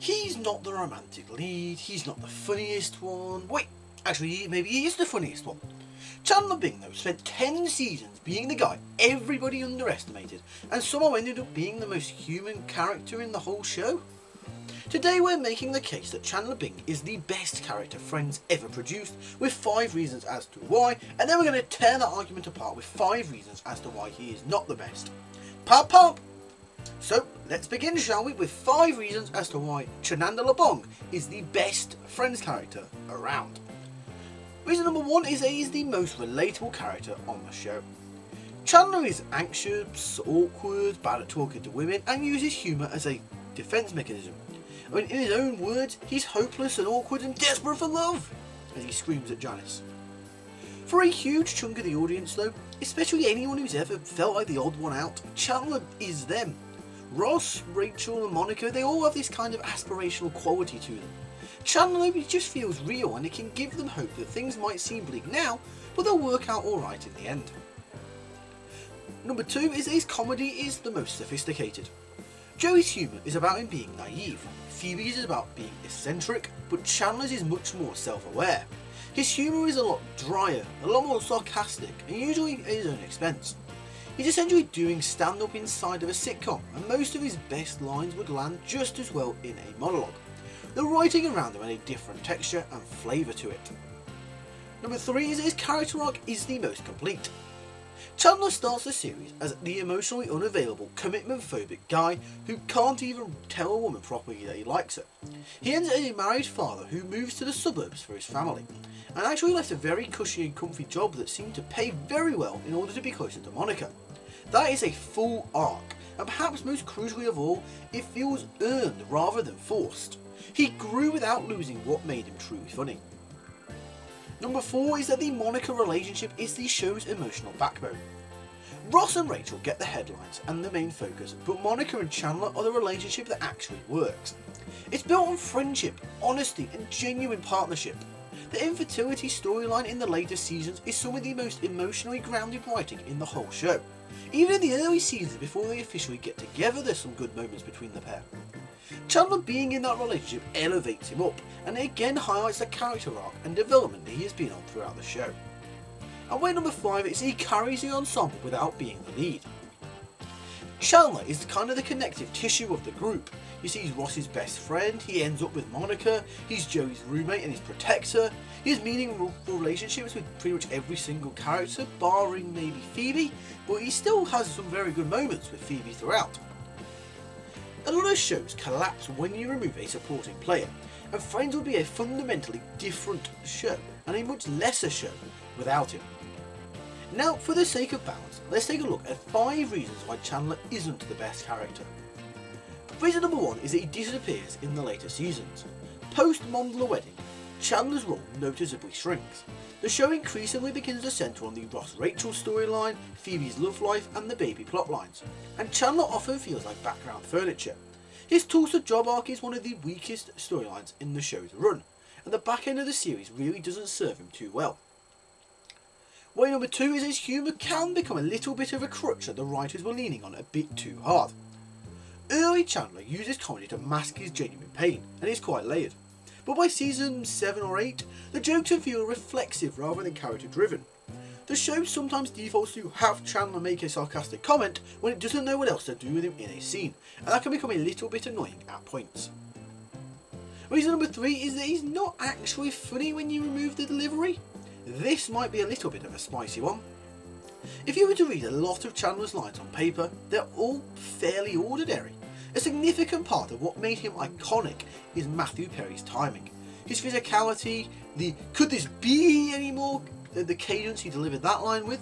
He's not the romantic lead, he's not the funniest one. Wait, actually maybe he is the funniest one. Chandler Bing though spent 10 seasons being the guy everybody underestimated and somehow ended up being the most human character in the whole show. Today we're making the case that Chandler Bing is the best character Friends ever produced, with 5 reasons as to why, and then we're going to tear that argument apart with 5 reasons as to why he is not the best. Pop pop! So let's begin, shall we, with 5 reasons as to why Chandler Bing is the best Friends character around. Reason number 1 is that he's the most relatable character on the show. Chandler is anxious, awkward, bad at talking to women, and uses humour as a defence mechanism. I mean, in his own words, he's hopeless and awkward and desperate for love, as he screams at Janice. For a huge chunk of the audience though, especially anyone who's ever felt like the odd one out, Chandler is them. Ross, Rachel and Monica, they all have this kind of aspirational quality to them. Chandler just feels real and it can give them hope that things might seem bleak now, but they'll work out alright in the end. Number 2 is that his comedy is the most sophisticated. Joey's humour is about him being naive, Phoebe's is about being eccentric, but Chandler's is much more self-aware. His humour is a lot drier, a lot more sarcastic, and usually at his own expense. He's essentially doing stand-up inside of a sitcom, and most of his best lines would land just as well in a monologue. The writing around him had a different texture and flavour to it. Number 3 is that his character arc is the most complete. Chandler starts the series as the emotionally unavailable, commitment-phobic guy who can't even tell a woman properly that he likes her. He ends as a married father who moves to the suburbs for his family, and actually left a very cushy and comfy job that seemed to pay very well in order to be closer to Monica. That is a full arc, and perhaps most crucially of all, it feels earned rather than forced. He grew without losing what made him truly funny. Number 4 is that the Monica relationship is the show's emotional backbone. Ross and Rachel get the headlines and the main focus, but Monica and Chandler are the relationship that actually works. It's built on friendship, honesty and genuine partnership. The infertility storyline in the later seasons is some of the most emotionally grounded writing in the whole show. Even in the early seasons before they officially get together, there's some good moments between the pair. Chandler being in that relationship elevates him up, and it again highlights the character arc and development that he has been on throughout the show. And way number 5 is he carries the ensemble without being the lead. Chandler is kind of the connective tissue of the group. You see, he's Ross's best friend, he ends up with Monica, he's Joey's roommate and his protector, he has meaningful relationships with pretty much every single character, barring maybe Phoebe, but he still has some very good moments with Phoebe throughout. A lot of shows collapse when you remove a supporting player, and Friends would be a fundamentally different show, and a much lesser show without him. Now, for the sake of balance, let's take a look at 5 reasons why Chandler isn't the best character. Reason number 1 is that he disappears in the later seasons. Post-Mondler wedding, Chandler's role noticeably shrinks. The show increasingly begins to centre on the Ross-Rachel storyline, Phoebe's love life and the baby plotlines, and Chandler often feels like background furniture. His Tulsa job arc is one of the weakest storylines in the show's run, and the back end of the series really doesn't serve him too well. Way number 2 is his humour can become a little bit of a crutch that the writers were leaning on a bit too hard. Early Chandler uses comedy to mask his genuine pain, and is quite layered. But by season 7 or 8, the jokes feel reflexive rather than character driven. The show sometimes defaults to have Chandler make a sarcastic comment when it doesn't know what else to do with him in a scene, and that can become a little bit annoying at points. Reason number 3 is that he's not actually funny when you remove the delivery. This might be a little bit of a spicy one. If you were to read a lot of Chandler's lines on paper, they're all fairly ordinary. A significant part of what made him iconic is Matthew Perry's timing. His physicality, the "could this be anymore?" the cadence he delivered that line with.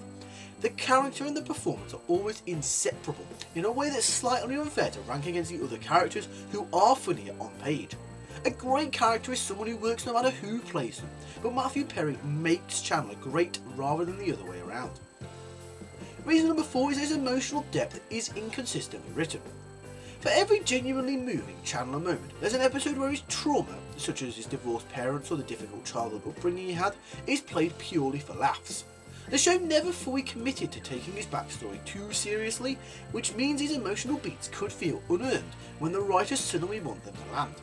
The character and the performance are almost inseparable, in a way that's slightly unfair to rank against the other characters who are funnier on page. A great character is someone who works no matter who plays them, but Matthew Perry makes Chandler great rather than the other way around. Reason number 4 is his emotional depth is inconsistently written. For every genuinely moving Chandler moment, there's an episode where his trauma, such as his divorced parents or the difficult childhood upbringing he had, is played purely for laughs. The show never fully committed to taking his backstory too seriously, which means his emotional beats could feel unearned when the writers suddenly want them to land.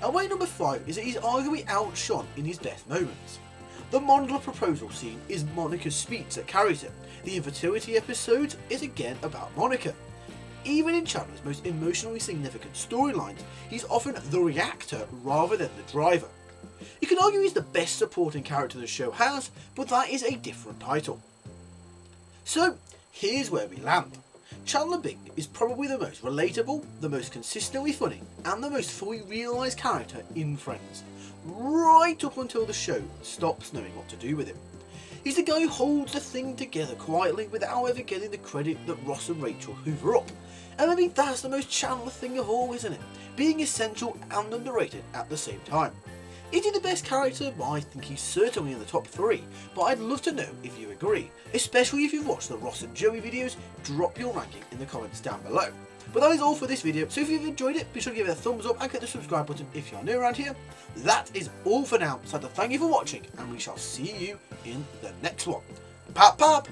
And way number 5 is that he's arguably outshone in his best moments. The Mondler proposal scene is Monica's speech that carries it. The infertility episode is again about Monica. Even in Chandler's most emotionally significant storylines, he's often the reactor rather than the driver. You can argue he's the best supporting character the show has, but that is a different title. So, here's where we land. Chandler Bing is probably the most relatable, the most consistently funny, and the most fully realised character in Friends, right up until the show stops knowing what to do with him. He's the guy who holds the thing together quietly without ever getting the credit that Ross and Rachel hoover up. And maybe that's the most Chandler thing of all, isn't it? Being essential and underrated at the same time. Is he the best character? Well, I think he's certainly in the top 3, but I'd love to know if you agree. Especially if you've watched the Ross and Joey videos, drop your ranking in the comments down below. But that is all for this video, so if you've enjoyed it, be sure to give it a thumbs up and click the subscribe button if you're new around here. That is all for now, so I'd like to thank you for watching, and we shall see you in the next one. Pap pap!